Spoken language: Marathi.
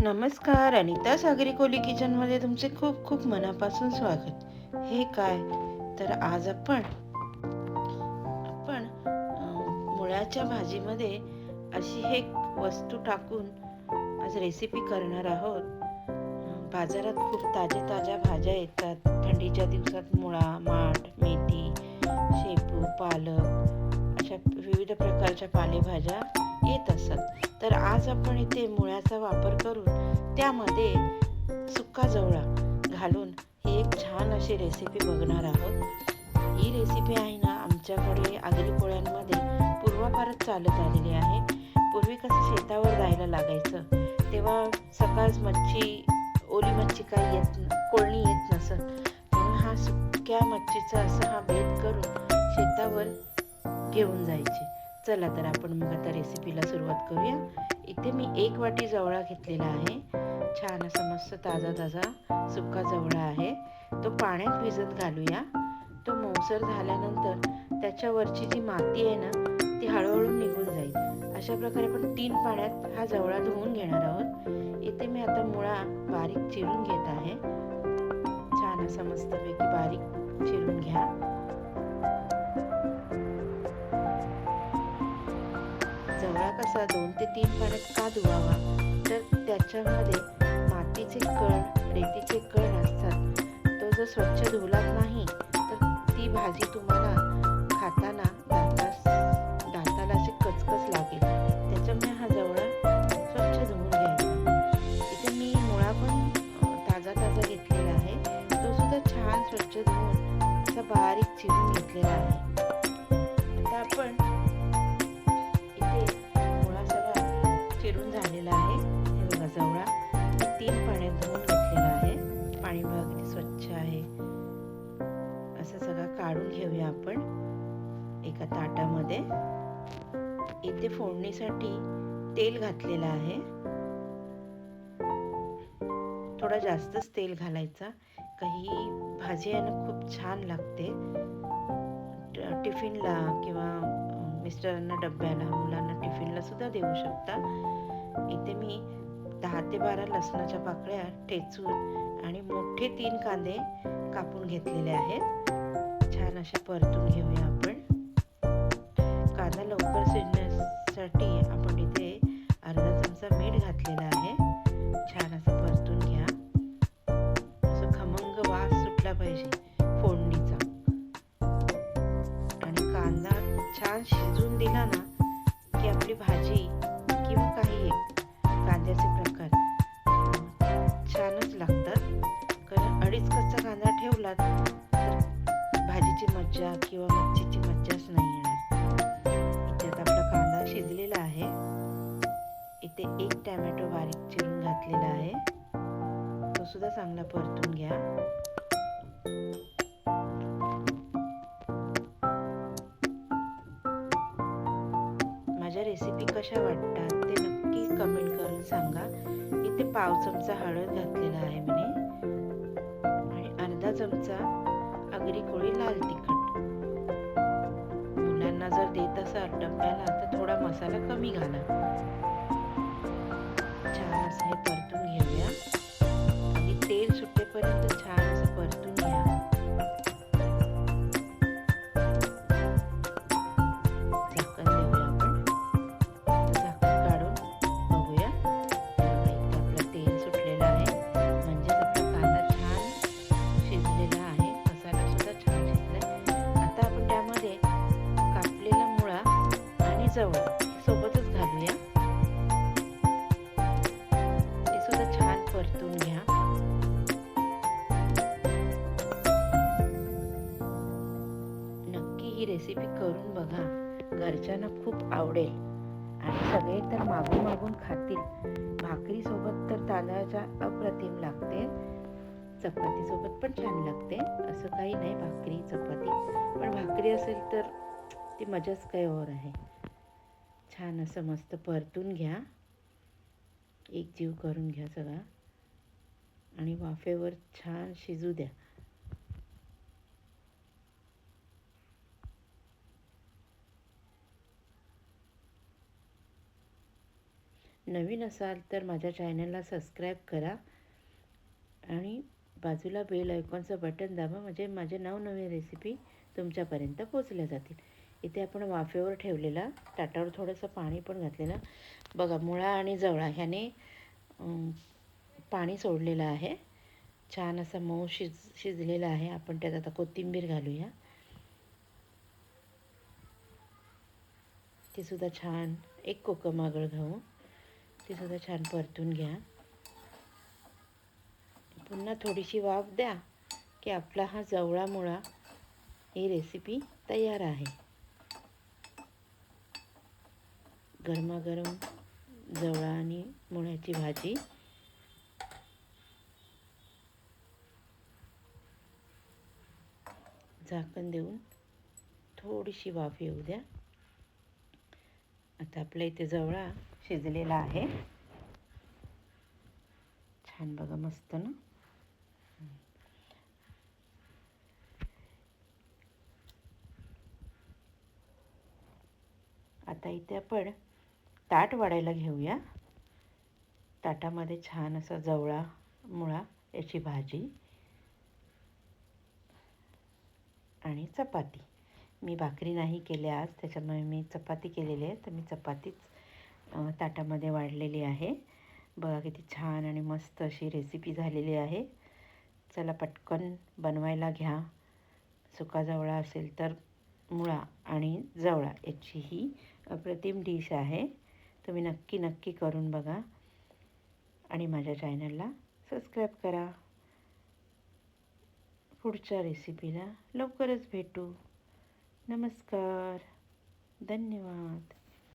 नमस्कार, अनिता सागरी कोली किचनमध्ये तुमचे खूप खूप मनापासून स्वागत. हे काय तर आज आपण मुळ्याच्या भाजीमध्ये अशी एक वस्तू टाकून आज रेसिपी करणार आहोत. बाजारात खूप ताज्या भाज्या येतात. थंडीच्या दिवसात मुळा, माठ, मेथी, शेपू, पालक अशा विविध प्रकारच्या पालेभाज्या येत असतात. तर आज आपण इथे मुळ्याचा वापर करून त्यामध्ये सुका जवळा घालून ही एक छान अशी रेसिपी बघणार आहोत. ही रेसिपी आहे ना, आमच्याकडे आगरी कोळ्यांमध्ये पूर्वापारच चालत आलेली आहे. पूर्वी कसं शेतावर जायला लागायचं, तेव्हा सकाळच ओली मच्छी काही कोळणी येत नसत, म्हणून हा सुक्या मच्छीचा असा हा बेत करून शेतावर घेऊन जायचे. चला तर आपण मग आता रेसिपीला सुरुवात करूया. इथे मी 1 वाटी जवळा घेतलेला आहे. छान असा मस्त ताजा सुका जवळा आहे. तो पाण्यात भिजत घालूया. तो मऊसर झाल्यानंतर त्याच्यावरची जी माती आहे ना, ती हळूहळू निघून जाईल. अशा प्रकारे आपण 3 पाण्यात हा जवळा धुवून घेणार आहोत. इथे मी आता मुळा बारीक चिरून घेत आहे. छान असा मस्तपैकी बारीक चिरून घ्या. जवळा कसा 2 ते 3 पाण्यात का धुवावा, तर त्याच्यामध्ये मातीचे कण, रेतीचे कण असतात. तो जर स्वच्छ धुलात नाही तर ती भाजी तुम्हाला खाताना दाताला अशी कचकच लागेल. त्याच्यामुळे हा जवळा स्वच्छ धुवून घ्यायचा. इथे मी मुळा पण ताजा घेतलेला आहे. तो सुद्धा छान स्वच्छ धुवून असा बारीक चिरून घेतलेला आहे. आता आपण चिरून झालेला आहे. हे बघा, जवळा 3 पाण्यात धुवून घेतलेला आहे. पाणी बघा किती स्वच्छ आहे. असं सगळं काढून घेऊया आपण एका ताटामध्ये. इथे फोडणीसाठी तेल घातलेलं आहे. थोडा जास्तच तेल घालायचा. काही भाजी आहे ना, खूप छान लागते. टिफिनला किंवा मिस्टरांना डब्याला, मुलांना टिफिनला सुद्धा देऊ शकता. इथे मी 10 ते 12 लसणाच्या पाकळ्या ठेचून आणि मोठे 3 कांदे कापून घेतलेले आहेत. छान असे परतून घेऊया आपण. कांदा लवकर शिजण्यासाठी आपण इथे अर्धा चमचा मीठ घातलेला आहे. छान असं परतून घ्या. असं खमंग वास सुटला पाहिजे फोडणीचा. आणि कांदा छान शिजून दिला ना की आपली भाजी किंवा काही कांद्याचे प्रकार छानच लागतात. कारण अडीच कच्चा कांदा ठेवलात तर भाजीची मज्जा किंवा मच्छीची मज्जाच नाही येणार. इथे आता आपला कांदा शिजलेला आहे. इथे 1 टोमॅटो बारीक चिरून घातलेला आहे. तो सुद्धा चांगला परतून घ्या. माझ्या रेसिपी कशा वाटतात ते नक्की कमेंट करून सांगा. इथे पाव चमचा हळद घातलेला आहे मी आणि अर्धा चमचा आगरी कोळी लाल तिखट. मुलांना जर देत असाल डब्याला तर थोडा मसाला कमी घाला. छान असं हे परतून घेऊया आणि तेल सुटेपर्यंत छान असं परतून घ्या. जवळ सोबतच घालूया. ते सुद्धा छान परतून घ्या. नक्की ही रेसिपी करून बघा. घरच्यांना खूप आवडेल आणि सगळे तर मागून खातील. भाकरी सोबत तर तांदळाच्या अप्रतिम लागते. चपाती सोबत पण छान लागते. असं काही नाही भाकरी चपाती, पण भाकरी असेल तर ती मजाच काही और आहे. छान असं मस्त परतून घ्या. एक जीव करून घ्या सगळा आणि वाफेवर छान शिजू द्या. नवीन असाल तर माझ्या चॅनलला सबस्क्राईब करा आणि बाजूला बेल आयकॉनचं बटन दाबा, म्हणजे माझे नवनवीन रेसिपी तुमच्यापर्यंत पोचल्या जातील. इथे आपण वाफेवर ठेवलेला, ताटावर थोडंसं पाणी पण घातलेलं. बघा, मुळा आणि जवळा ह्याने पाणी सोडलेलं आहे. छान असा मऊ शिजलेला आहे. आपण त्यात आता कोथिंबीर घालूया. ती सुद्धा छान, एक कोकम आगळ घालू, ती सुद्धा छान परतून घ्या. पुन्हा थोडीशी वाफ द्या की आपला हा जवळा मुळा ही रेसिपी तयार आहे. गरमागरम जवळा आणि मुळ्याची भाजी. झाकण देऊन थोडीशी वाफ येऊ द्या. आता आपल्या इथे जवळा शिजलेला आहे. छान बघा, मस्त ना. आता इथे आपण ताट वाढायला घेऊया. ताटामध्ये छान असा जवळा मुळा याची भाजी आणि चपाती. मी भाकरी नाही केली आज, त्याच्यामुळे मी चपाती केलेली आहे. तर मी चपातीच ताटामध्ये वाढलेली आहे. बघा किती छान आणि मस्त अशी रेसिपी झालेली आहे. चला पटकन बनवायला घ्या. सुका जवळा असेल तर मुळा आणि जवळा याची ही अप्रतिम डिश आहे. तुम्ही नक्की करून बघा आणि माझ्या चॅनलला सबस्क्राईब करा. पुढच्या रेसिपीला लवकरच भेटू. नमस्कार. धन्यवाद.